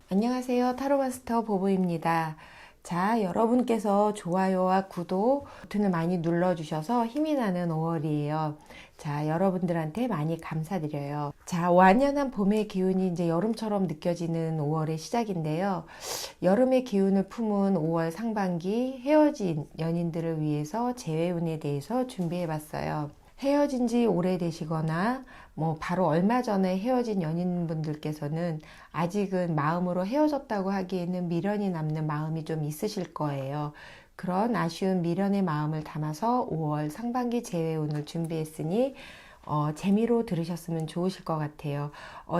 안녕하세요. 타로마스터 보보입니다. 자, 여러분께서 좋아요와 구독 버튼을 많이 눌러주셔서 힘이 나는 5월이에요. 자, 여러분들한테 많이 감사드려요. 자, 완연한 봄의 기운이 이제 여름처럼 느껴지는 5월의 시작인데요. 여름의 기운을 품은 5월 상반기 헤어진 연인들을 위해서 재회운에 대해서 준비해봤어요. 헤어진 지 오래되시거나 바로 얼마 전에 헤어진 연인분들께서는 아직은 마음으로 헤어졌다고 하기에는 미련이 남는 마음이 좀 있으실 거예요. 그런 아쉬운 미련의 마음을 담아서 5월 상반기 재회운을 준비했으니 재미로 들으셨으면 좋으실 것 같아요.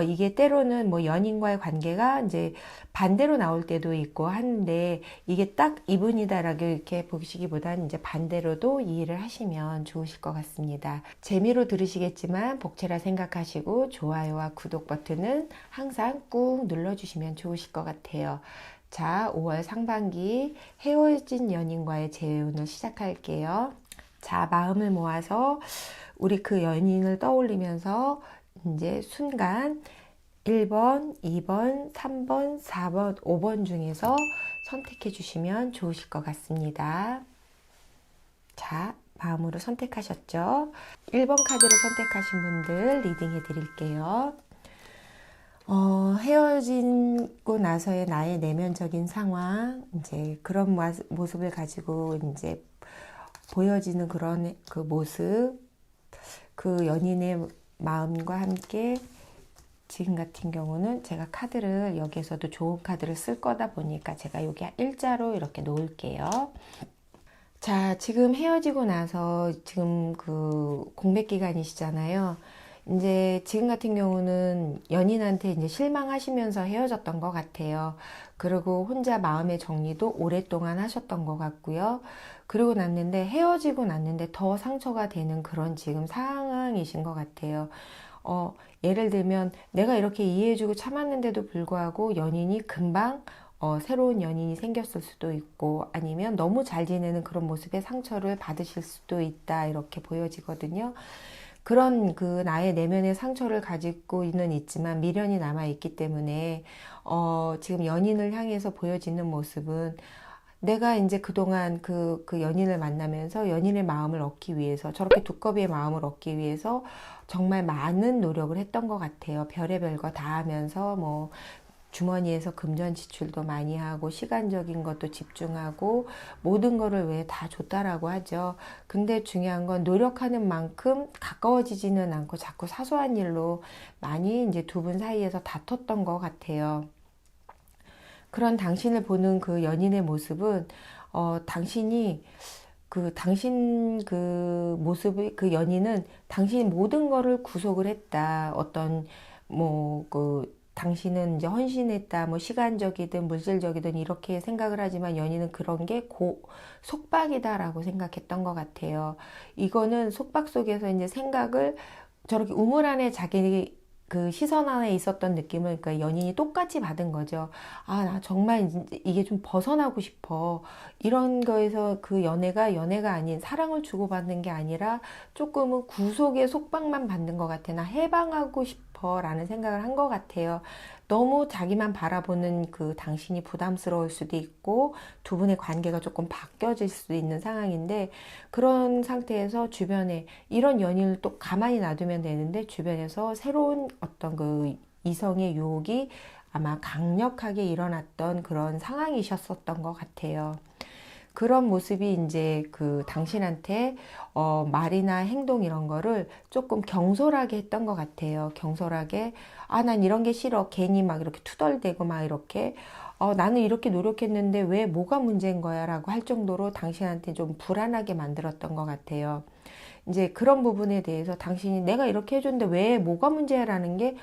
이게 때로는 연인과의 관계가 이제 반대로 나올 때도 있고 하는데 이게 딱 이분이다라고 이렇게 보시기보다는 이제 반대로도 이해를 하시면 좋으실 것 같습니다. 재미로 들으시겠지만 복채라 생각하시고 좋아요와 구독 버튼은 항상 꾹 눌러주시면 좋으실 것 같아요. 자, 5월 상반기 헤어진 연인과의 재회운을 시작할게요. 자, 마음을 모아서 우리 그 연인을 떠올리면서 이제 순간 1번, 2번, 3번, 4번, 5번 중에서 선택해 주시면 좋으실 것 같습니다. 자, 마음으로 선택하셨죠? 1번 카드를 선택하신 분들 리딩해 드릴게요. 헤어지고 나서의 나의 내면적인 상황, 이제 그런 모습을 가지고 이제 보여지는 그런 그 모습, 그 연인의 마음과 함께 지금 같은 경우는 제가 카드를 여기에서도 좋은 카드를 쓸 거다 보니까 제가 여기 일자로 이렇게 놓을게요. 자, 지금 헤어지고 나서 지금 그 공백 기간이시잖아요. 이제 지금 같은 경우는 연인한테 이제 실망하시면서 헤어졌던 것 같아요. 그리고 혼자 마음의 정리도 오랫동안 하셨던 것 같고요. 그러고 났는데 헤어지고 났는데 더 상처가 되는 그런 지금 상황이신 것 같아요. 예를 들면 내가 이렇게 이해해주고 참았는데도 불구하고 연인이 금방 새로운 연인이 생겼을 수도 있고 아니면 너무 잘 지내는 그런 모습에 상처를 받으실 수도 있다 이렇게 보여지거든요. 그런 그 나의 내면의 상처를 가지고는 있지만 미련이 남아있기 때문에 지금 연인을 향해서 보여지는 모습은 내가 이제 그동안 그 연인을 만나면서 연인의 마음을 얻기 위해서 저렇게 두꺼비의 마음을 얻기 위해서 정말 많은 노력을 했던 것 같아요. 별의별 거 다 하면서 주머니에서 금전 지출도 많이 하고 시간적인 것도 집중하고 모든 거를 왜 다 줬다라고 하죠. 근데 중요한 건 노력하는 만큼 가까워지지는 않고 자꾸 사소한 일로 많이 이제 두 분 사이에서 다퉜던 것 같아요. 그런 당신을 보는 그 연인의 모습은 당신이 당신 그 모습의 그 연인은 당신이 모든 거를 구속을 했다. 어떤 당신은 이제 헌신했다. 시간적이든 물질적이든 이렇게 생각을 하지만 연인은 그런 게 속박이다라고 생각했던 것 같아요. 이거는 속박 속에서 이제 생각을 저렇게 우물 안에 자기 그 시선 안에 있었던 느낌을 그러니까 연인이 똑같이 받은 거죠. 아, 나 정말 이게 좀 벗어나고 싶어. 이런 거에서 그 연애가 아닌 사랑을 주고받는 게 아니라 조금은 구속의 속박만 받는 것 같아. 나 해방하고 싶어. 라는 생각을 한 것 같아요. 너무 자기만 바라보는 그 당신이 부담스러울 수도 있고 두 분의 관계가 조금 바뀌어질 수도 있는 상황인데 그런 상태에서 주변에 이런 연인을 또 가만히 놔두면 되는데 주변에서 새로운 어떤 그 이성의 유혹이 아마 강력하게 일어났던 그런 상황이셨었던 것 같아요. 그런 모습이 이제 그 당신한테 말이나 행동 이런 거를 조금 경솔하게 했던 것 같아요. 경솔하게 난 이런 게 싫어. 괜히 막 이렇게 투덜대고 막 이렇게 나는 이렇게 노력했는데 왜 뭐가 문제인 거야 라고 할 정도로 당신한테 좀 불안하게 만들었던 것 같아요. 이제 그런 부분에 대해서 당신이 내가 이렇게 해줬는데 왜 뭐가 문제야라는 게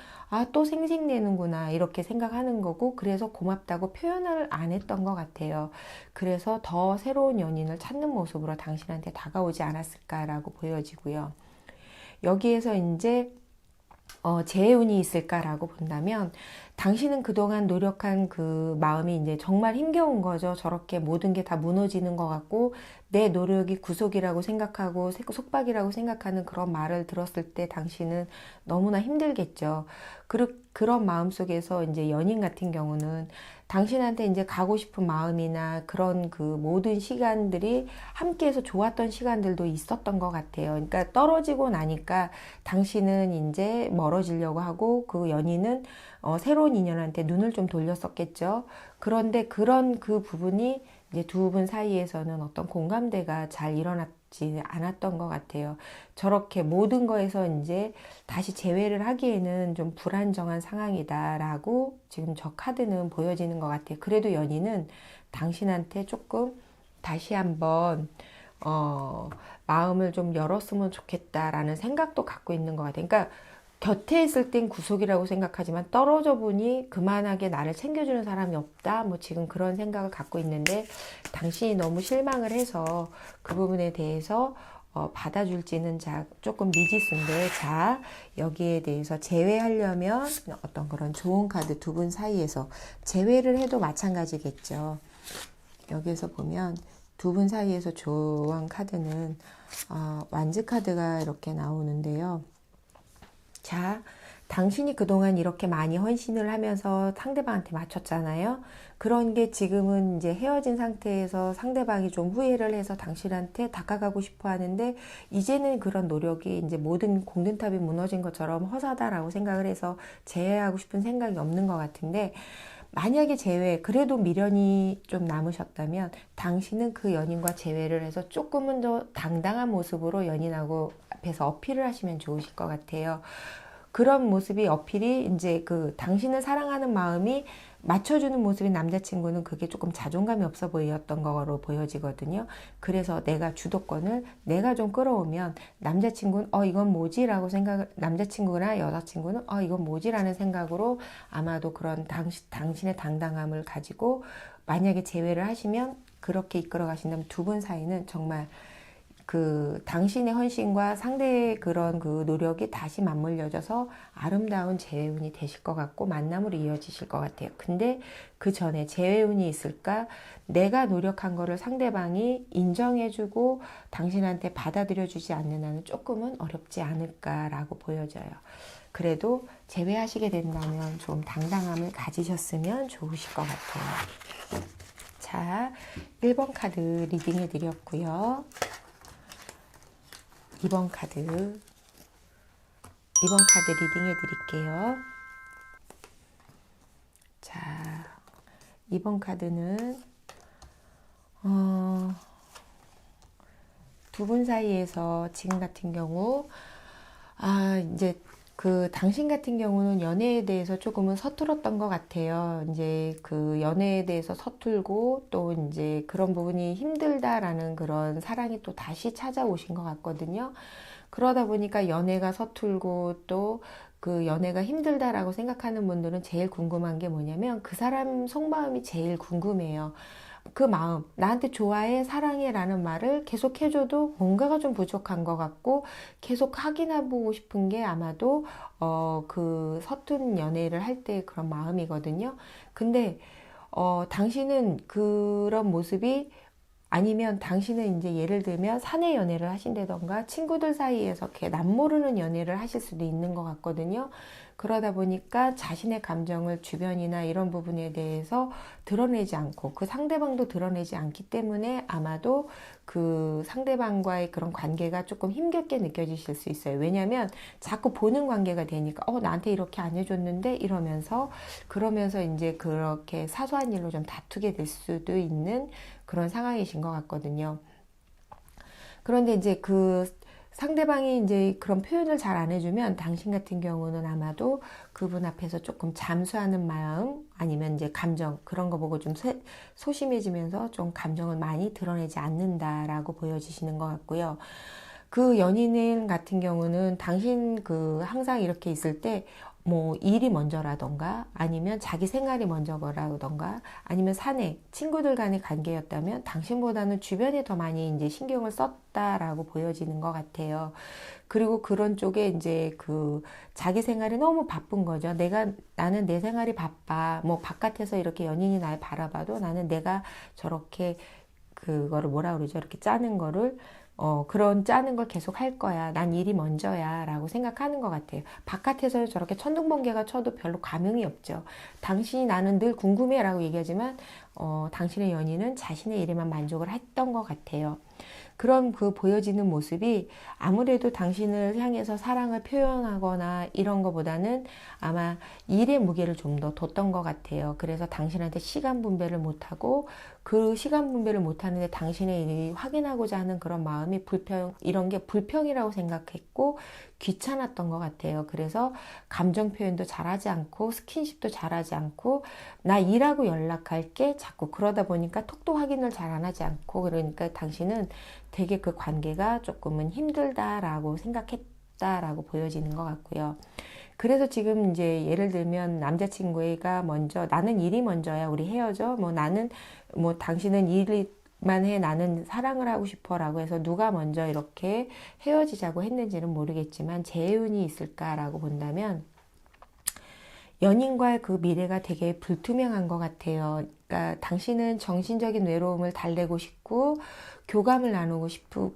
또 생색내는구나 이렇게 생각하는 거고 그래서 고맙다고 표현을 안 했던 것 같아요. 그래서 더 새로운 연인을 찾는 모습으로 당신한테 다가오지 않았을까라고 보여지고요. 여기에서 이제 재운이 있을까라고 본다면 당신은 그동안 노력한 그 마음이 이제 정말 힘겨운 거죠. 저렇게 모든 게 다 무너지는 것 같고 내 노력이 구속이라고 생각하고 속박이라고 생각하는 그런 말을 들었을 때 당신은 너무나 힘들겠죠. 그런 마음 속에서 이제 연인 같은 경우는 당신한테 이제 가고 싶은 마음이나 그런 그 모든 시간들이 함께해서 좋았던 시간들도 있었던 것 같아요. 그러니까 떨어지고 나니까 당신은 이제 멀어지려고 하고 그 연인은 새로운 인연한테 눈을 좀 돌렸었겠죠. 그런데 그런 그 부분이 이제 두 분 사이에서는 어떤 공감대가 잘 일어나지 않았던 것 같아요. 저렇게 모든 거에서 이제 다시 재회를 하기에는 좀 불안정한 상황이다라고 지금 저 카드는 보여지는 것 같아요. 그래도 연인은 당신한테 조금 다시 한번 마음을 좀 열었으면 좋겠다라는 생각도 갖고 있는 것 같아요. 그러니까 곁에 있을 땐 구속이라고 생각하지만 떨어져 보니 그만하게 나를 챙겨주는 사람이 없다. 뭐 지금 그런 생각을 갖고 있는데 당신이 너무 실망을 해서 그 부분에 대해서 받아줄지는 조금 미지수인데, 자, 여기에 대해서 제외하려면 어떤 그런 좋은 카드 두 분 사이에서 제외를 해도 마찬가지겠죠. 여기에서 보면 두 분 사이에서 좋은 카드는 완즈 카드가 이렇게 나오는데요. 자, 당신이 그동안 이렇게 많이 헌신을 하면서 상대방한테 맞췄잖아요. 그런 게 지금은 이제 헤어진 상태에서 상대방이 좀 후회를 해서 당신한테 다가가고 싶어 하는데, 이제는 그런 노력이 이제 모든 공든탑이 무너진 것처럼 허사다라고 생각을 해서 제외하고 싶은 생각이 없는 것 같은데, 만약에 그래도 미련이 좀 남으셨다면 당신은 그 연인과 재회를 해서 조금은 더 당당한 모습으로 연인하고 앞에서 어필을 하시면 좋으실 것 같아요. 그런 모습이 어필이 이제 당신을 사랑하는 마음이 맞춰주는 모습인 남자친구는 그게 조금 자존감이 없어 보였던 거로 보여지거든요. 그래서 내가 주도권을 내가 좀 끌어오면 남자친구는 이건 뭐지라고 남자친구나 여자친구는 이건 뭐지라는 생각으로 아마도 그런 당신의 당당함을 가지고 만약에 재회를 하시면, 그렇게 이끌어 가신다면 두 분 사이는 정말 당신의 헌신과 상대의 그런 노력이 다시 맞물려져서 아름다운 재회운이 되실 것 같고 만남으로 이어지실 것 같아요. 근데 그 전에 재회운이 있을까? 내가 노력한 거를 상대방이 인정해주고 당신한테 받아들여주지 않는 한은 조금은 어렵지 않을까라고 보여져요. 그래도 재회하시게 된다면 좀 당당함을 가지셨으면 좋으실 것 같아요. 자, 1번 카드 리딩해 드렸고요. 2번 카드 리딩해 드릴게요. 자, 2번 카드는 두 분 사이에서 지금 같은 경우 이제 당신 같은 경우는 연애에 대해서 조금은 서툴었던 것 같아요. 이제 연애에 대해서 서툴고 또 이제 그런 부분이 힘들다라는 그런 사랑이 또 다시 찾아오신 것 같거든요. 그러다 보니까 연애가 서툴고 또 연애가 힘들다라고 생각하는 분들은 제일 궁금한 게 뭐냐면 그 사람 속마음이 제일 궁금해요. 그 마음, 나한테 좋아해, 사랑해 라는 말을 계속 해줘도 뭔가가 좀 부족한 것 같고 계속 확인해보고 싶은 게 아마도 서툰 연애를 할 때 그런 마음이거든요. 근데 당신은 그런 모습이 아니면 당신은 이제 예를 들면 사내 연애를 하신다던가 친구들 사이에서 이렇게 남모르는 연애를 하실 수도 있는 것 같거든요. 그러다 보니까 자신의 감정을 주변이나 이런 부분에 대해서 드러내지 않고 그 상대방도 드러내지 않기 때문에 아마도 그 상대방과의 그런 관계가 조금 힘겹게 느껴지실 수 있어요. 왜냐하면 자꾸 보는 관계가 되니까 나한테 이렇게 안 해줬는데 그러면서 이제 그렇게 사소한 일로 좀 다투게 될 수도 있는 그런 상황이신 것 같거든요. 그런데 이제 상대방이 이제 그런 표현을 잘 안 해주면 당신 같은 경우는 아마도 그분 앞에서 조금 잠수하는 마음 아니면 이제 감정 그런 거 보고 좀 소심해지면서 좀 감정을 많이 드러내지 않는다라고 보여지시는 것 같고요. 그 연인 같은 경우는 당신 항상 이렇게 있을 때 뭐 일이 먼저라던가 아니면 자기 생활이 먼저라던가 아니면 사내 친구들 간의 관계였다면 당신보다는 주변에 더 많이 이제 신경을 썼다라고 보여지는 것 같아요. 그리고 그런 쪽에 이제 자기 생활이 너무 바쁜 거죠. 나는 내 생활이 바빠. 뭐 바깥에서 이렇게 연인이 날 바라봐도 나는 내가 저렇게 그거를 뭐라 그러죠? 이렇게 짜는 거를 그런 짜는 걸 계속 할 거야. 난 일이 먼저야. 라고 생각하는 것 같아요. 바깥에서 저렇게 천둥번개가 쳐도 별로 감흥이 없죠. 당신이 나는 늘 궁금해 라고 얘기하지만, 당신의 연인은 자신의 일에만 만족을 했던 것 같아요. 그런 그 보여지는 모습이 아무래도 당신을 향해서 사랑을 표현하거나 이런 거보다는 아마 일의 무게를 좀 더 뒀던 것 같아요. 그래서 당신한테 시간 분배를 못하고 그 시간 분배를 못하는데 당신의 일이 확인하고자 하는 그런 마음이 이런 게 불평이라고 생각했고 귀찮았던 것 같아요. 그래서 감정 표현도 잘하지 않고 스킨십도 잘하지 않고 나 일하고 연락할게 자꾸 그러다 보니까 톡도 확인을 잘 안 하지 않고 그러니까 당신은 되게 그 관계가 조금은 힘들다라고 생각했다라고 보여지는 것 같고요. 그래서 지금 이제 예를 들면 남자친구가 먼저 나는 일이 먼저야 우리 헤어져 뭐 나는 뭐 당신은 일만 해 나는 사랑을 하고 싶어라고 해서 누가 먼저 이렇게 헤어지자고 했는지는 모르겠지만 재운이 있을까라고 본다면 연인과의 그 미래가 되게 불투명한 것 같아요. 그러니까 당신은 정신적인 외로움을 달래고 싶고 교감을 나누고 싶은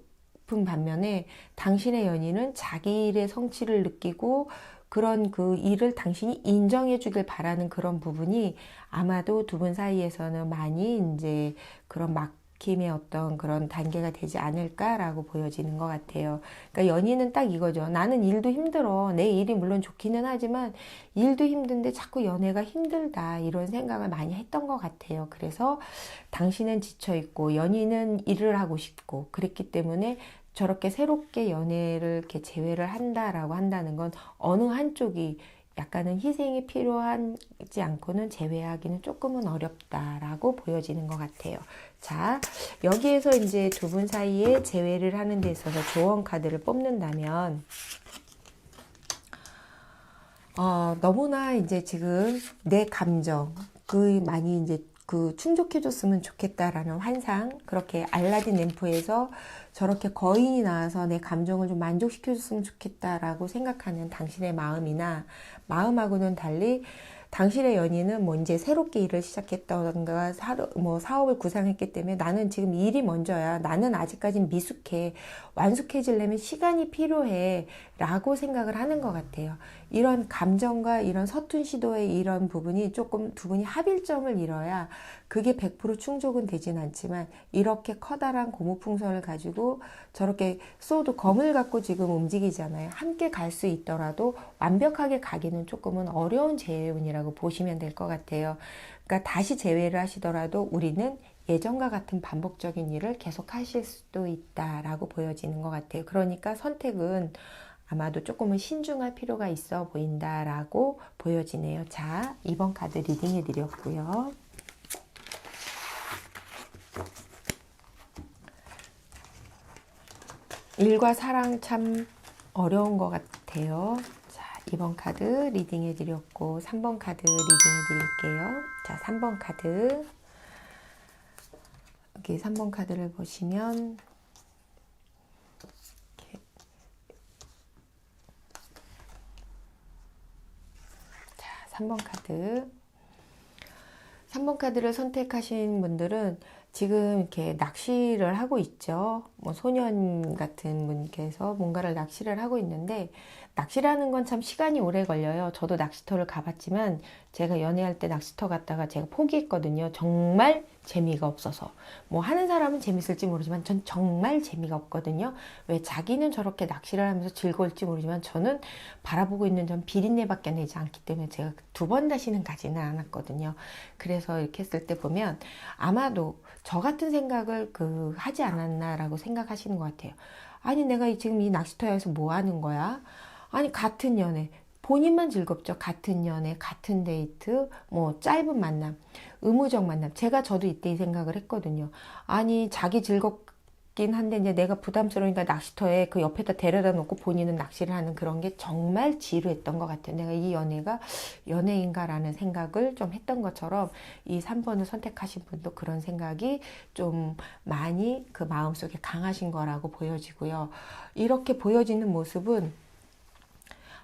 반면에 당신의 연인은 자기 일의 성취를 느끼고 그런 그 일을 당신이 인정해 주길 바라는 그런 부분이 아마도 두 분 사이에서는 많이 이제 그런 막힘의 어떤 그런 단계가 되지 않을까라고 보여지는 것 같아요. 그러니까 연인은 딱 이거죠. 나는 일도 힘들어. 내 일이 물론 좋기는 하지만 일도 힘든데 자꾸 연애가 힘들다. 이런 생각을 많이 했던 것 같아요. 그래서 당신은 지쳐있고 연인은 일을 하고 싶고 그랬기 때문에 저렇게 새롭게 연애를 이렇게 재회를 한다라고 한다는 건 어느 한쪽이 약간은 희생이 필요하지 않고는 재회하기는 조금은 어렵다라고 보여지는 것 같아요. 자, 여기에서 이제 두 분 사이에 재회를 하는 데 있어서 조언 카드를 뽑는다면, 너무나 이제 지금 내 감정, 그 많이 이제 그 충족해줬으면 좋겠다라는 환상, 그렇게 알라딘 램프에서 저렇게 거인이 나와서 내 감정을 좀 만족시켜줬으면 좋겠다라고 생각하는 당신의 마음이나 마음하고는 달리 당신의 연인은 뭐 이제 새롭게 일을 시작했다던가 뭐 사업을 구상했기 때문에 나는 지금 일이 먼저야. 나는 아직까진 미숙해. 완숙해지려면 시간이 필요해. 라고 생각을 하는 것 같아요. 이런 감정과 이런 서툰 시도의 이런 부분이 조금 두 분이 합일점을 이뤄야 그게 100% 충족은 되진 않지만 이렇게 커다란 고무풍선을 가지고 저렇게 쏘도 검을 갖고 지금 움직이잖아요. 함께 갈 수 있더라도 완벽하게 가기는 조금은 어려운 재회운이라고 보시면 될 것 같아요. 그러니까 다시 재회를 하시더라도 우리는 예전과 같은 반복적인 일을 계속 하실 수도 있다라고 보여지는 것 같아요. 그러니까 선택은 아마도 조금은 신중할 필요가 있어 보인다라고 보여지네요. 자, 2번 카드 리딩 해드렸고요. 일과 사랑 참 어려운 것 같아요. 자, 2번 카드 리딩 해드렸고 3번 카드 리딩 해드릴게요. 자, 3번 카드. 여기 3번 카드를 보시면 이렇게. 자, 3번 카드. 3번 카드를 선택하신 분들은 지금 이렇게 낚시를 하고 있죠. 뭐 소년 같은 분께서 뭔가를 낚시를 하고 있는데 낚시라는 건 참 시간이 오래 걸려요. 저도 낚시터를 가봤지만 제가 연애할 때 낚시터 갔다가 제가 포기했거든요. 정말 재미가 없어서. 뭐 하는 사람은 재밌을지 모르지만 전 정말 재미가 없거든요. 왜 자기는 저렇게 낚시를 하면서 즐거울지 모르지만 저는 바라보고 있는 전 비린내밖에 내지 않기 때문에 제가 두 번 다시는 가지는 않았거든요. 그래서 이렇게 했을 때 보면 아마도 저 같은 생각을 하지 않았나라고 생각하시는 것 같아요. 아니 내가 지금 이 낚시터에서 뭐 하는 거야? 아니 같은 연애 본인만 즐겁죠. 같은 연애, 같은 데이트, 뭐 짧은 만남, 의무적 만남. 저도 이때 이 생각을 했거든요. 아니 자기 즐겁긴 한데 이제 내가 부담스러우니까 낚시터에 그 옆에다 데려다 놓고 본인은 낚시를 하는 그런 게 정말 지루했던 것 같아요. 내가 이 연애가 연애인가라는 생각을 좀 했던 것처럼 이 3번을 선택하신 분도 그런 생각이 좀 많이 그 마음속에 강하신 거라고 보여지고요. 이렇게 보여지는 모습은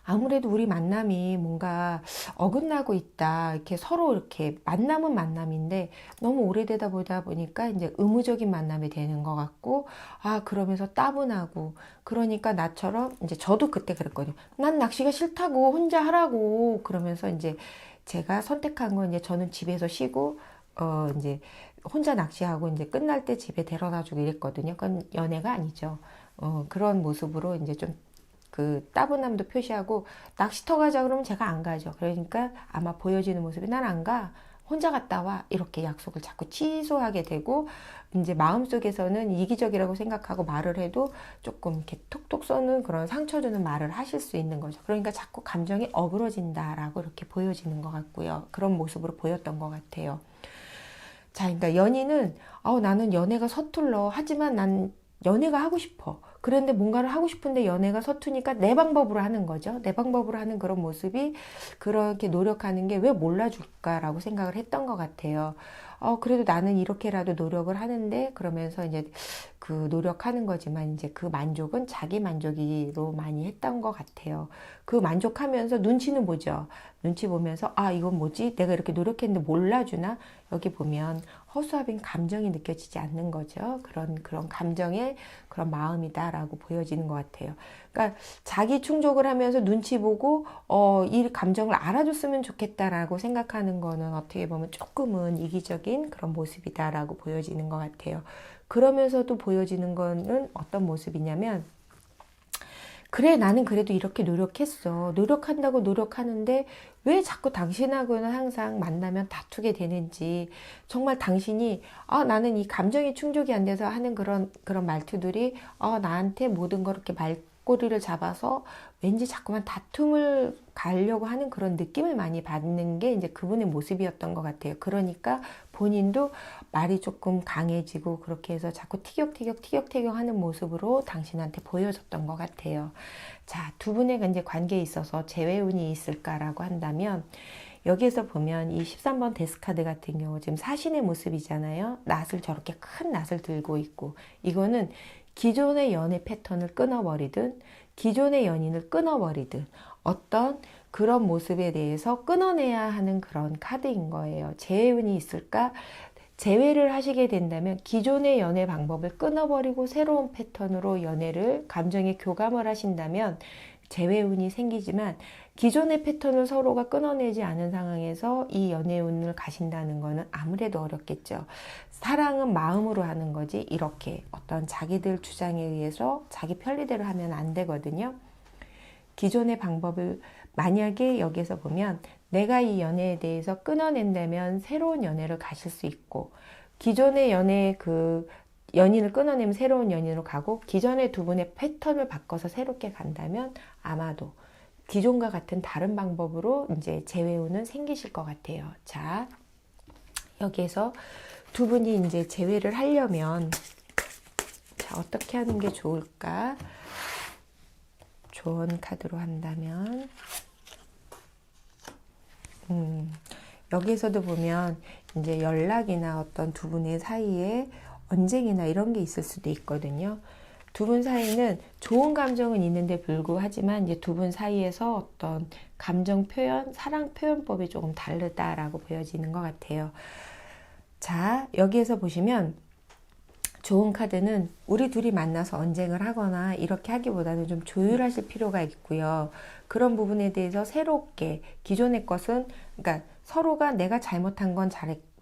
아무래도 우리 만남이 뭔가 어긋나고 있다. 이렇게 서로 이렇게 만남은 만남인데 너무 오래되다 보다 보니까 이제 의무적인 만남이 되는 것 같고, 아, 그러면서 따분하고, 그러니까 나처럼 이제 저도 그때 그랬거든요. 난 낚시가 싫다고 혼자 하라고. 그러면서 이제 제가 선택한 건 이제 저는 집에서 쉬고, 이제 혼자 낚시하고 이제 끝날 때 집에 데려다 주고 이랬거든요. 그건 연애가 아니죠. 그런 모습으로 이제 좀 그 따분함도 표시하고 낚시터 가자 그러면 제가 안 가죠. 그러니까 아마 보여지는 모습이 난 안 가. 혼자 갔다 와. 이렇게 약속을 자꾸 취소하게 되고 이제 마음속에서는 이기적이라고 생각하고 말을 해도 조금 이렇게 톡톡 쏘는 그런 상처 주는 말을 하실 수 있는 거죠. 그러니까 자꾸 감정이 어그러진다라고 이렇게 보여지는 것 같고요. 그런 모습으로 보였던 것 같아요. 자, 그러니까 연인은 나는 연애가 서툴러. 하지만 난 연애가 하고 싶어. 그런데 뭔가를 하고 싶은데 연애가 서투니까 내 방법으로 하는 거죠. 내 방법으로 하는 그런 모습이 그렇게 노력하는 게 왜 몰라줄까라고 생각을 했던 것 같아요. 그래도 나는 이렇게라도 노력을 하는데 그러면서 이제 그 노력하는 거지만 이제 그 만족은 자기 만족으로 많이 했던 것 같아요. 그 만족하면서 눈치는 보죠. 눈치 보면서 이건 뭐지? 내가 이렇게 노력했는데 몰라주나? 여기 보면 허수아비인 감정이 느껴지지 않는 거죠. 그런 감정의 그런 마음이다라고 보여지는 것 같아요. 그러니까 자기 충족을 하면서 눈치 보고 이 감정을 알아줬으면 좋겠다라고 생각하는 거는 어떻게 보면 조금은 이기적인 그런 모습이다라고 보여지는 것 같아요. 그러면서도 보여지는 거는 어떤 모습이냐면 그래, 나는 그래도 이렇게 노력했어. 노력한다고 노력하는데 왜 자꾸 당신하고는 항상 만나면 다투게 되는지, 정말 당신이, 나는 이 감정이 충족이 안 돼서 하는 그런 말투들이, 나한테 모든 걸 이렇게 말꼬리를 잡아서 왠지 자꾸만 다툼을 가려고 하는 그런 느낌을 많이 받는 게 이제 그분의 모습이었던 것 같아요. 그러니까 본인도 말이 조금 강해지고 그렇게 해서 자꾸 티격태격 하는 모습으로 당신한테 보여줬던 것 같아요. 자, 두 분의 이제 관계에 있어서 재회운이 있을까라고 한다면 여기에서 보면 이 13번 데스카드 같은 경우 지금 사신의 모습이잖아요. 낫을 저렇게 큰 낫을 들고 있고 이거는 기존의 연애 패턴을 끊어버리든 기존의 연인을 끊어버리든 어떤 그런 모습에 대해서 끊어내야 하는 그런 카드인 거예요. 재회운이 있을까? 재회를 하시게 된다면 기존의 연애 방법을 끊어버리고 새로운 패턴으로 연애를 감정의 교감을 하신다면 재회운이 생기지만 기존의 패턴을 서로가 끊어내지 않은 상황에서 이 연애운을 가신다는 것은 아무래도 어렵겠죠. 사랑은 마음으로 하는 거지 이렇게 어떤 자기들 주장에 의해서 자기 편리대로 하면 안 되거든요. 기존의 방법을 만약에 여기서 보면 내가 이 연애에 대해서 끊어낸다면 새로운 연애를 가실 수 있고 기존의 연애 그 연인을 끊어내면 새로운 연인으로 가고 기존의 두 분의 패턴을 바꿔서 새롭게 간다면 아마도 기존과 같은 다른 방법으로 이제 재회운은 생기실 것 같아요. 자, 여기에서 두 분이 이제 재회를 하려면 자, 어떻게 하는 게 좋을까? 조언 카드로 한다면 여기에서도 보면 이제 연락이나 어떤 두 분의 사이에 언쟁이나 이런 게 있을 수도 있거든요. 두 분 사이는 좋은 감정은 있는데 불구하지만 이제 두 분 사이에서 어떤 감정 표현, 사랑 표현법이 조금 다르다라고 보여지는 것 같아요. 자, 여기에서 보시면 좋은 카드는 우리 둘이 만나서 언쟁을 하거나 이렇게 하기보다는 좀 조율하실 필요가 있고요. 그런 부분에 대해서 새롭게 기존의 것은 그러니까 서로가 내가 잘못한 건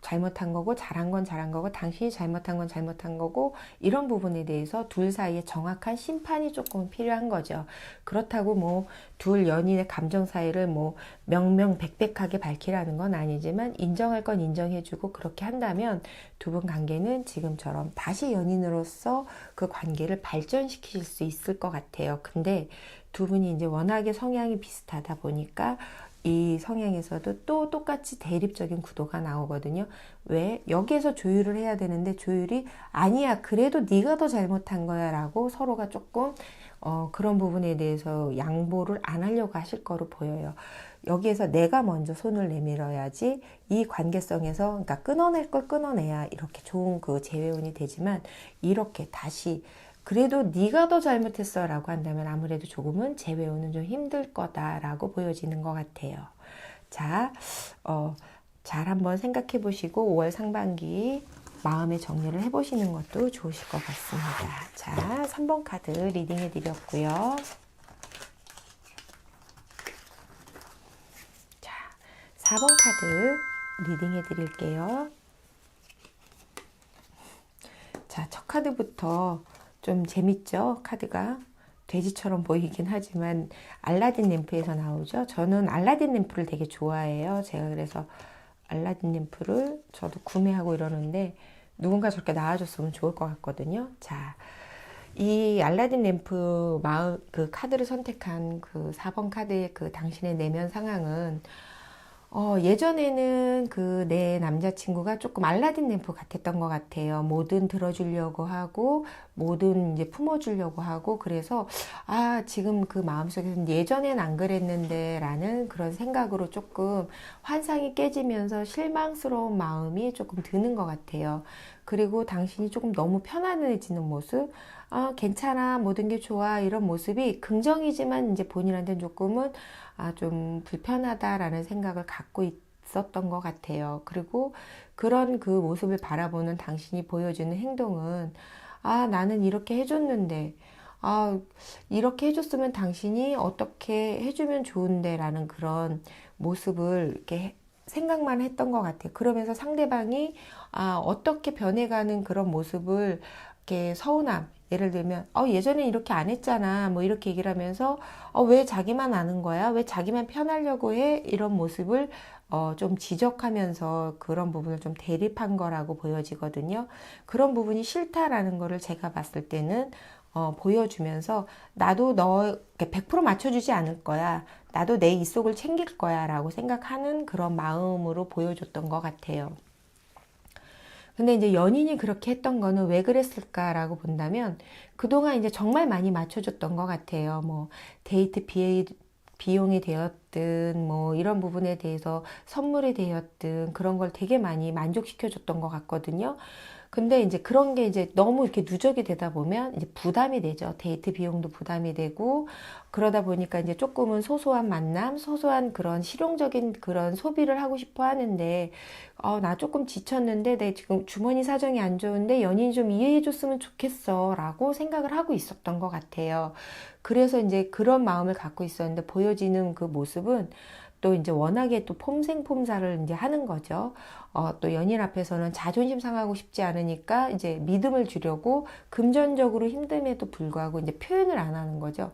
잘못한 거고 잘한 건 잘한 거고 당신이 잘못한 건 잘못한 거고 이런 부분에 대해서 둘 사이에 정확한 심판이 조금 필요한 거죠. 그렇다고 뭐 둘 연인의 감정 사이를 뭐 명명백백하게 밝히라는 건 아니지만 인정할 건 인정해주고 그렇게 한다면 두 분 관계는 지금처럼 다시 연인으로서 그 관계를 발전시키실 수 있을 것 같아요. 근데 두 분이 이제 워낙에 성향이 비슷하다 보니까 이 성향에서도 또 똑같이 대립적인 구도가 나오거든요. 왜? 여기에서 조율을 해야 되는데 조율이 아니야 그래도 네가 더 잘못한 거야 라고 서로가 조금 그런 부분에 대해서 양보를 안 하려고 하실 거로 보여요. 여기에서 내가 먼저 손을 내밀어야지 이 관계성에서 그러니까 끊어낼 걸 끊어내야 이렇게 좋은 그 재회운이 되지만 이렇게 다시 그래도 네가 더 잘못했어 라고 한다면 아무래도 조금은 재회오는 좀 힘들 거다라고 보여지는 것 같아요. 자, 잘 한번 생각해 보시고 5월 상반기 마음의 정리를 해보시는 것도 좋으실 것 같습니다. 자, 3번 카드 리딩해 드렸고요. 자, 4번 카드 리딩해 드릴게요. 자, 첫 카드부터 좀 재밌죠? 카드가 돼지처럼 보이긴 하지만 알라딘 램프에서 나오죠. 저는 알라딘 램프를 되게 좋아해요. 제가 그래서 알라딘 램프를 저도 구매하고 이러는데 누군가 저렇게 나와줬으면 좋을 것 같거든요. 자, 이 알라딘 램프 마을 그 카드를 선택한 그 4번 카드의 그 당신의 내면 상황은 예전에는 그 내 남자친구가 조금 알라딘 램프 같았던 것 같아요. 뭐든 들어주려고 하고, 뭐든 이제 품어주려고 하고, 그래서, 지금 그 마음속에서는 예전엔 안 그랬는데, 라는 그런 생각으로 조금 환상이 깨지면서 실망스러운 마음이 조금 드는 것 같아요. 그리고 당신이 조금 너무 편안해지는 모습, 괜찮아, 모든 게 좋아, 이런 모습이 긍정이지만 이제 본인한테는 조금은 좀 불편하다라는 생각을 갖고 있었던 것 같아요. 그리고 그런 그 모습을 바라보는 당신이 보여주는 행동은 나는 이렇게 해줬는데 이렇게 해줬으면 당신이 어떻게 해주면 좋은데 라는 그런 모습을 이렇게 생각만 했던 것 같아요. 그러면서 상대방이 어떻게 변해가는 그런 모습을 이렇게 서운함, 예를 들면 예전에 이렇게 안 했잖아 뭐 이렇게 얘기를 하면서 왜 자기만 아는 거야? 왜 자기만 편하려고 해? 이런 모습을 좀 지적하면서 그런 부분을 좀 대립한 거라고 보여지거든요. 그런 부분이 싫다라는 거를 제가 봤을 때는 보여주면서 나도 너 100% 맞춰주지 않을 거야. 나도 내 이속을 챙길 거야 라고 생각하는 그런 마음으로 보여줬던 것 같아요. 근데 이제 연인이 그렇게 했던 거는 왜 그랬을까라고 본다면 그동안 이제 정말 많이 맞춰줬던 것 같아요. 뭐 데이트 비용이 되었든 뭐 이런 부분에 대해서 선물이 되었든 그런 걸 되게 많이 만족시켜줬던 것 같거든요. 근데 이제 그런 게 이제 너무 이렇게 누적이 되다 보면 이제 부담이 되죠. 데이트 비용도 부담이 되고 그러다 보니까 이제 조금은 소소한 만남, 소소한 그런 실용적인 그런 소비를 하고 싶어 하는데 나 조금 지쳤는데 내 지금 주머니 사정이 안 좋은데 연인이 좀 이해해 줬으면 좋겠어 라고 생각을 하고 있었던 것 같아요. 그래서 이제 그런 마음을 갖고 있었는데 보여지는 그 모습은 또 이제 워낙에 또 폼생폼사를 이제 하는 거죠. 또 연인 앞에서는 자존심 상하고 싶지 않으니까 이제 믿음을 주려고 금전적으로 힘듦에도 불구하고 이제 표현을 안 하는 거죠.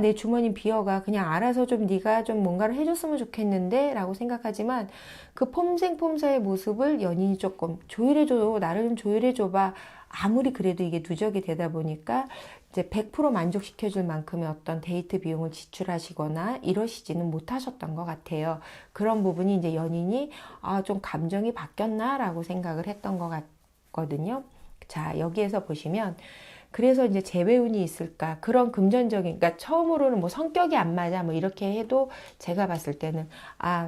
내 주머니 비어가 그냥 알아서 좀 네가 좀 뭔가를 해줬으면 좋겠는데 라고 생각하지만 그 폼생폼사의 모습을 연인이 조금 조율해줘, 나를 좀 조율해줘봐. 아무리 그래도 이게 누적이 되다 보니까 이제 100% 만족시켜줄 만큼의 어떤 데이트 비용을 지출하시거나 이러시지는 못하셨던 것 같아요. 그런 부분이 이제 연인이 좀 감정이 바뀌었나라고 생각을 했던 것 같거든요. 자, 여기에서 보시면 그래서 이제 재배운이 있을까? 그런 금전적인, 그러니까 처음으로는 뭐 성격이 안 맞아, 뭐 이렇게 해도 제가 봤을 때는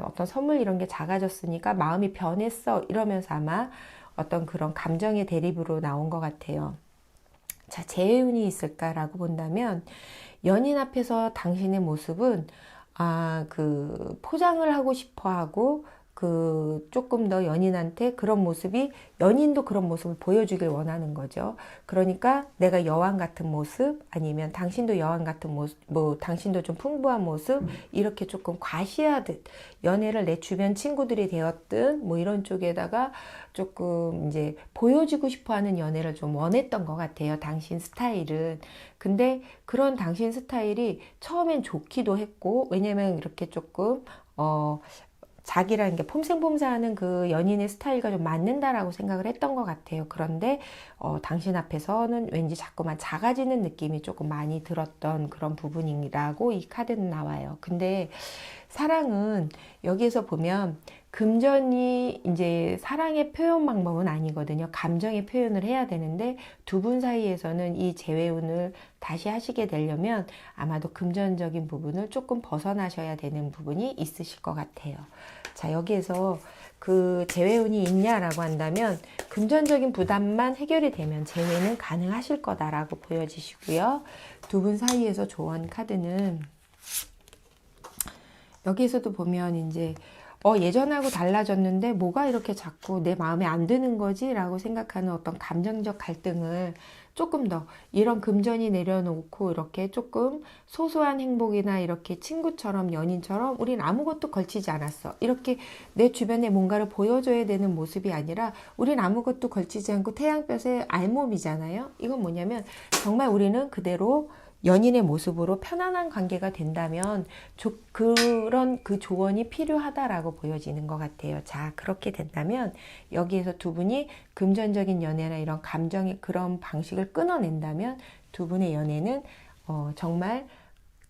어떤 선물 이런 게 작아졌으니까 마음이 변했어. 이러면서 아마 어떤 그런 감정의 대립으로 나온 것 같아요. 자, 재회운이 있을까라고 본다면 연인 앞에서 당신의 모습은 그 포장을 하고 싶어 하고 그 조금 더 연인한테 그런 모습이 연인도 그런 모습을 보여주길 원하는 거죠. 그러니까 내가 여왕 같은 모습 아니면 당신도 여왕 같은 모습 뭐 당신도 좀 풍부한 모습 이렇게 조금 과시하듯 연애를 내 주변 친구들이 되었든 뭐 이런 쪽에다가 조금 이제 보여주고 싶어 하는 연애를 좀 원했던 것 같아요. 당신 스타일은. 근데 그런 당신 스타일이 처음엔 좋기도 했고 왜냐면 이렇게 조금 자기랑 이게 폼생폼사하는 그 연인의 스타일과 좀 맞는다라고 생각을 했던 것 같아요. 그런데 당신 앞에서는 왠지 자꾸만 작아지는 느낌이 조금 많이 들었던 그런 부분이라고 이 카드는 나와요. 근데 사랑은 여기에서 보면 금전이 이제 사랑의 표현 방법은 아니거든요. 감정의 표현을 해야 되는데 두 분 사이에서는 이 재회운을 다시 하시게 되려면 아마도 금전적인 부분을 조금 벗어나셔야 되는 부분이 있으실 것 같아요. 자, 여기에서 그 재회운이 있냐라고 한다면 금전적인 부담만 해결이 되면 재회는 가능하실 거다라고 보여지시고요. 두 분 사이에서 조언 카드는 여기에서도 보면 이제 예전하고 달라졌는데 뭐가 이렇게 자꾸 내 마음에 안 드는 거지? 라고 생각하는 어떤 감정적 갈등을 조금 더 이런 금전이 내려놓고 이렇게 조금 소소한 행복이나 이렇게 친구처럼 연인처럼 우린 아무것도 걸치지 않았어. 이렇게 내 주변에 뭔가를 보여줘야 되는 모습이 아니라 우린 아무것도 걸치지 않고 태양볕의 알몸이잖아요. 이건 뭐냐면 정말 우리는 그대로 연인의 모습으로 편안한 관계가 된다면 그런 그 조언이 필요하다라고 보여지는 것 같아요. 자, 그렇게 된다면 여기에서 두 분이 금전적인 연애나 이런 감정의 그런 방식을 끊어낸다면 두 분의 연애는 정말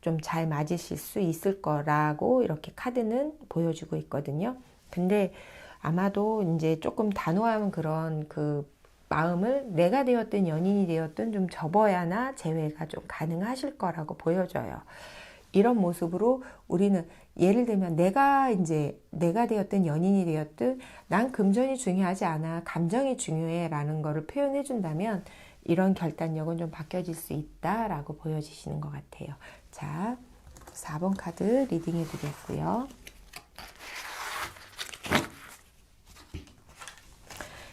좀 잘 맞으실 수 있을 거라고 이렇게 카드는 보여주고 있거든요. 근데 아마도 이제 조금 단호한 그런 그 마음을 내가 되었든 연인이 되었든 좀 접어야나 재회가 좀 가능하실 거라고 보여져요. 이런 모습으로 우리는 예를 들면 내가 되었든 연인이 되었든 난 금전이 중요하지 않아. 감정이 중요해 라는 거를 표현해 준다면 이런 결단력은 좀 바뀌어질 수 있다라고 보여지시는 것 같아요. 자, 4번 카드 리딩해 드렸고요.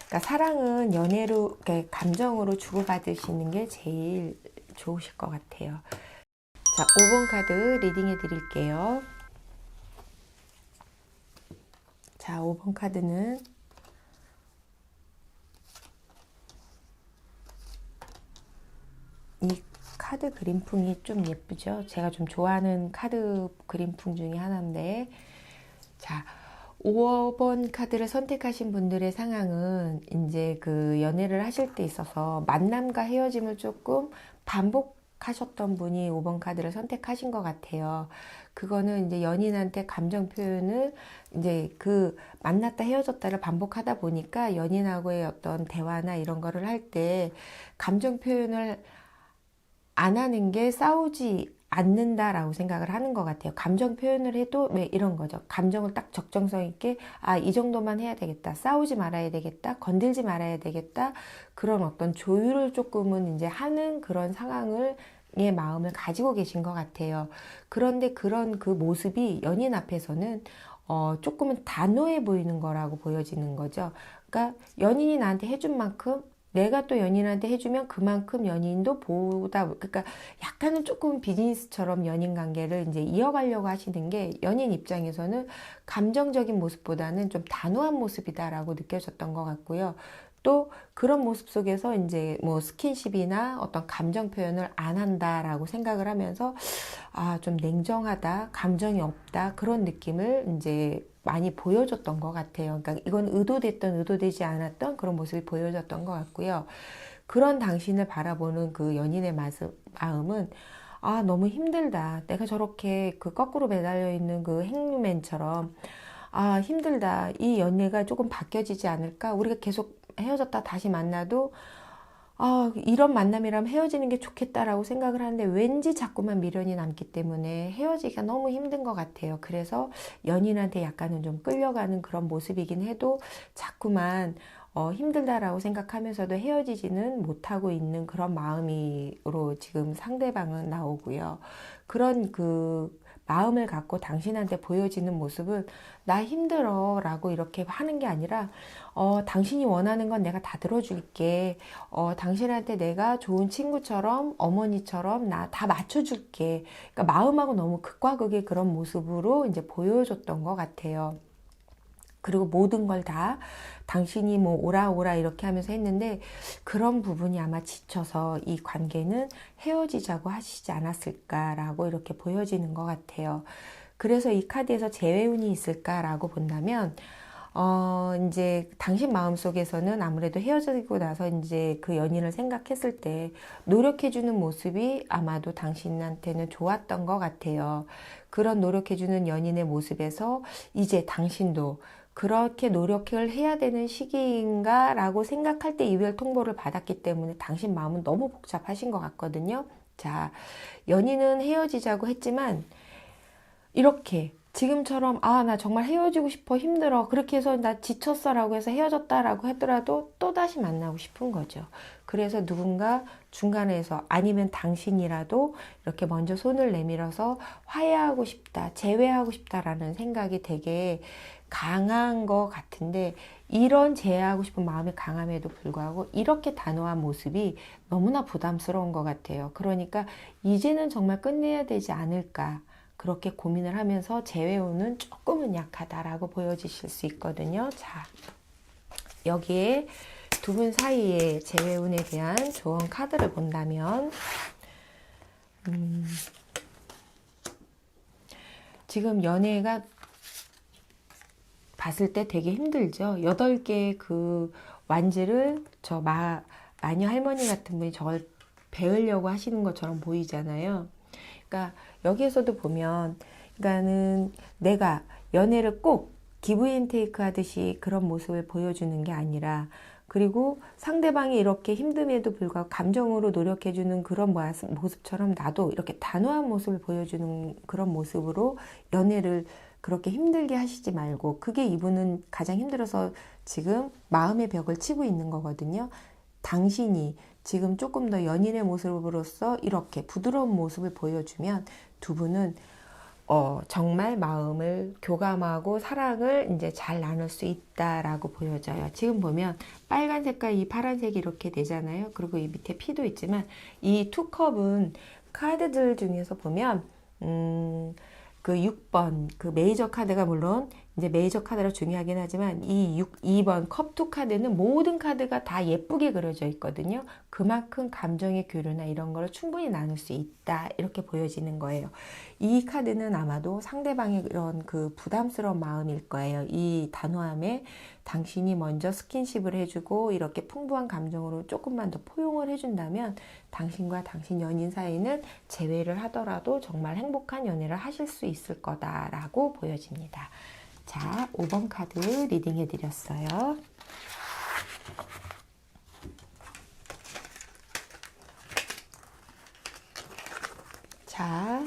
그러니까 사랑은 연애로, 그러니까 감정으로 주고받으시는 게 제일 좋으실 것 같아요. 자, 5번 카드 리딩해 드릴게요. 자, 5번 카드는 이 카드 그림풍이 좀 예쁘죠? 제가 좀 좋아하는 카드 그림풍 중에 하나인데, 자, 5번 카드를 선택하신 분들의 상황은 이제 그 연애를 하실 때 있어서 만남과 헤어짐을 조금 반복하셨던 분이 5번 카드를 선택하신 것 같아요. 그거는 이제 연인한테 감정 표현을 이제 그 만났다 헤어졌다를 반복하다 보니까 연인하고의 어떤 대화나 이런 거를 할 때 감정 표현을 안 하는 게 싸우지 않는다라고 생각을 하는 것 같아요. 감정 표현을 해도 왜 이런 거죠. 감정을 딱 적정성 있게 이 정도만 해야 되겠다. 싸우지 말아야 되겠다. 건들지 말아야 되겠다. 그런 어떤 조율을 조금은 이제 하는 그런 상황을 의 마음을 가지고 계신 것 같아요. 그런데 그런 그 모습이 연인 앞에서는 조금은 단호해 보이는 거라고 보여지는 거죠. 그러니까 연인이 나한테 해준 만큼 내가 또 연인한테 해주면 그만큼 연인도 그러니까 약간은 조금 비즈니스처럼 연인 관계를 이제 이어가려고 하시는 게 연인 입장에서는 감정적인 모습보다는 좀 단호한 모습이다라고 느껴졌던 것 같고요. 또 그런 모습 속에서 이제 뭐 스킨십이나 어떤 감정 표현을 안 한다라고 생각을 하면서 좀 냉정하다, 감정이 없다 그런 느낌을 이제 많이 보여줬던 것 같아요. 그러니까 이건 의도됐던 의도되지 않았던 그런 모습이 보여졌던 것 같고요. 그런 당신을 바라보는 그 연인의 마음은 너무 힘들다. 내가 저렇게 그 거꾸로 매달려 있는 그 행류맨처럼 힘들다. 이 연애가 조금 바뀌어지지 않을까? 우리가 계속 헤어졌다 다시 만나도 이런 만남이라면 헤어지는 게 좋겠다라고 생각을 하는데 왠지 자꾸만 미련이 남기 때문에 헤어지기가 너무 힘든 것 같아요. 그래서 연인한테 약간은 좀 끌려가는 그런 모습이긴 해도 자꾸만 힘들다라고 생각하면서도 헤어지지는 못하고 있는 그런 마음으로 지금 상대방은 나오고요. 그런 그 마음을 갖고 당신한테 보여지는 모습은 나 힘들어 라고 이렇게 하는 게 아니라 당신이 원하는 건 내가 다 들어줄게. 당신한테 내가 좋은 친구처럼 어머니처럼 나 다 맞춰줄게. 그러니까 마음하고 너무 극과 극의 그런 모습으로 이제 보여줬던 것 같아요. 그리고 모든 걸 다 당신이 뭐 오라 오라 이렇게 하면서 했는데 그런 부분이 아마 지쳐서 이 관계는 헤어지자고 하시지 않았을까라고 이렇게 보여지는 것 같아요. 그래서 이 카드에서 재회운이 있을까라고 본다면 이제 당신 마음속에서는 아무래도 헤어지고 나서 이제 그 연인을 생각했을 때 노력해주는 모습이 아마도 당신한테는 좋았던 것 같아요. 그런 노력해주는 연인의 모습에서 이제 당신도 그렇게 노력을 해야 되는 시기인가 라고 생각할 때 이별 통보를 받았기 때문에 당신 마음은 너무 복잡하신 것 같거든요. 자, 연인은 헤어지자고 했지만 이렇게 지금처럼 아, 나 정말 헤어지고 싶어, 힘들어, 그렇게 해서 나 지쳤어 라고 해서 헤어졌다라고 하더라도 또다시 만나고 싶은 거죠. 그래서 누군가 중간에서 아니면 당신이라도 이렇게 먼저 손을 내밀어서 화해하고 싶다, 재회하고 싶다라는 생각이 되게 강한 것 같은데, 이런 재회하고 싶은 마음이 강함에도 불구하고 이렇게 단호한 모습이 너무나 부담스러운 것 같아요. 그러니까 이제는 정말 끝내야 되지 않을까, 그렇게 고민을 하면서 재회운은 조금은 약하다라고 보여지실 수 있거든요. 자, 여기에 두 분 사이의 재회운에 대한 조언 카드를 본다면, 지금 연애가 봤을 때 되게 힘들죠. 8개의 그 완지를 마녀 할머니 같은 분이 저걸 배우려고 하시는 것처럼 보이잖아요. 그러니까 여기에서도 보면, 그러니까는 내가 연애를 꼭 기브 앤 테이크 하듯이 그런 모습을 보여주는 게 아니라, 그리고 상대방이 이렇게 힘듦에도 불구하고 감정으로 노력해주는 그런 모습처럼 나도 이렇게 단호한 모습을 보여주는 그런 모습으로 연애를 그렇게 힘들게 하시지 말고, 그게 이분은 가장 힘들어서 지금 마음의 벽을 치고 있는 거거든요. 당신이 지금 조금 더 연인의 모습으로서 이렇게 부드러운 모습을 보여주면 두 분은 정말 마음을 교감하고 사랑을 이제 잘 나눌 수 있다라고 보여져요. 지금 보면 빨간 색깔, 이 파란색이 이렇게 되잖아요. 그리고 이 밑에 피도 있지만, 이 투컵은 카드들 중에서 보면 그 6번 그 메이저 카드가 물론 이제 메이저 카드라 중요하긴 하지만, 이 2번 컵 투 카드는 모든 카드가 다 예쁘게 그려져 있거든요. 그만큼 감정의 교류나 이런 걸 충분히 나눌 수 있다, 이렇게 보여지는 거예요. 이 카드는 아마도 상대방의 이런 그 부담스러운 마음일 거예요. 이 단호함에 당신이 먼저 스킨십을 해주고 이렇게 풍부한 감정으로 조금만 더 포용을 해준다면, 당신과 당신 연인 사이는 재회를 하더라도 정말 행복한 연애를 하실 수 있을 거다라고 보여집니다. 자, 5번 카드 리딩 해드렸어요. 자,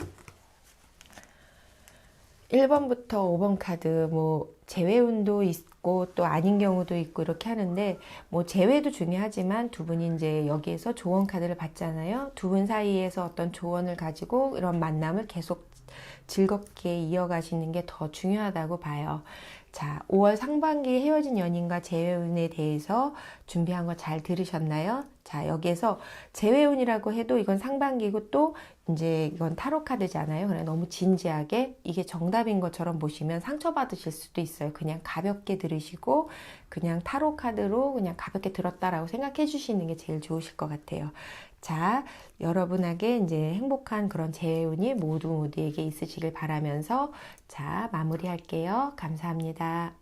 1번부터 5번 카드, 뭐 재회운도 있고 또 아닌 경우도 있고 이렇게 하는데, 뭐 재회도 중요하지만 두 분이 이제 여기에서 조언 카드를 받잖아요. 두 분 사이에서 어떤 조언을 가지고 이런 만남을 계속 즐겁게 이어가시는 게 더 중요하다고 봐요. 자, 5월 상반기에 헤어진 연인과 재회운에 대해서 준비한 거 잘 들으셨나요? 자, 여기에서 재회운이라고 해도 이건 상반기고 또 이제 이건 타로 카드잖아요. 그래, 너무 진지하게 이게 정답인 것처럼 보시면 상처받으실 수도 있어요. 그냥 가볍게 들으시고 그냥 타로 카드로 그냥 가볍게 들었다라고 생각해 주시는 게 제일 좋으실 것 같아요. 자, 여러분에게 이제 행복한 그런 재회운이 모두에게 있으시길 바라면서, 자, 마무리할게요. 감사합니다.